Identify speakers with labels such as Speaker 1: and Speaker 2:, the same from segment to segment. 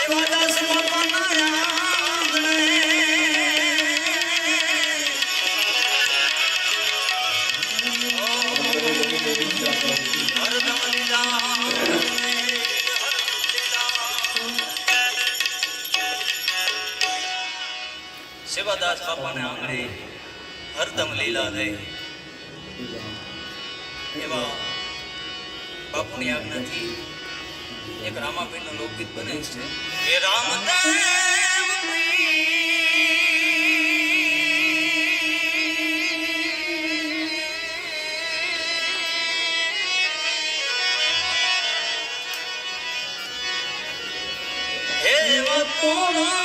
Speaker 1: સેવાદાસ બાપાના આંગણે હરદમ લીલા સેવાદાસ બાપાને આંગણે હરદમ લીલા રે એવા બાપુની આજ્ઞાથી એક રામાપીરનું લોકગીત બને છે હે રામદેવ હે વતોણા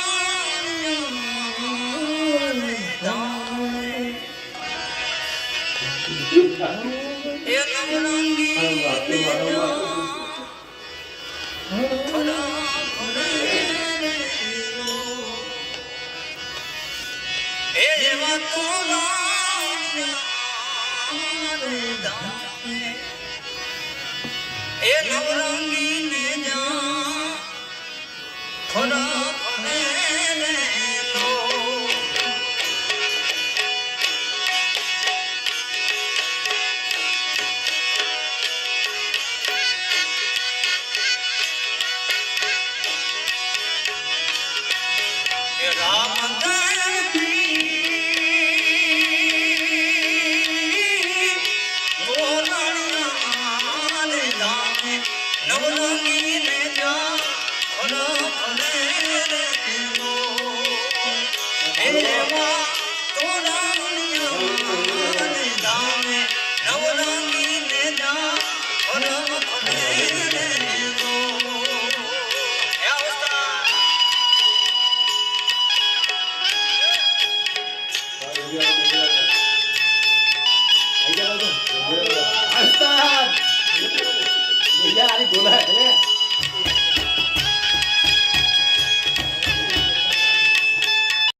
Speaker 1: એ નવરંગી એ નવરંગી ને જા થોડા નવરંગી ને જા એવા તોરા નવરંગી ને જા
Speaker 2: બોલા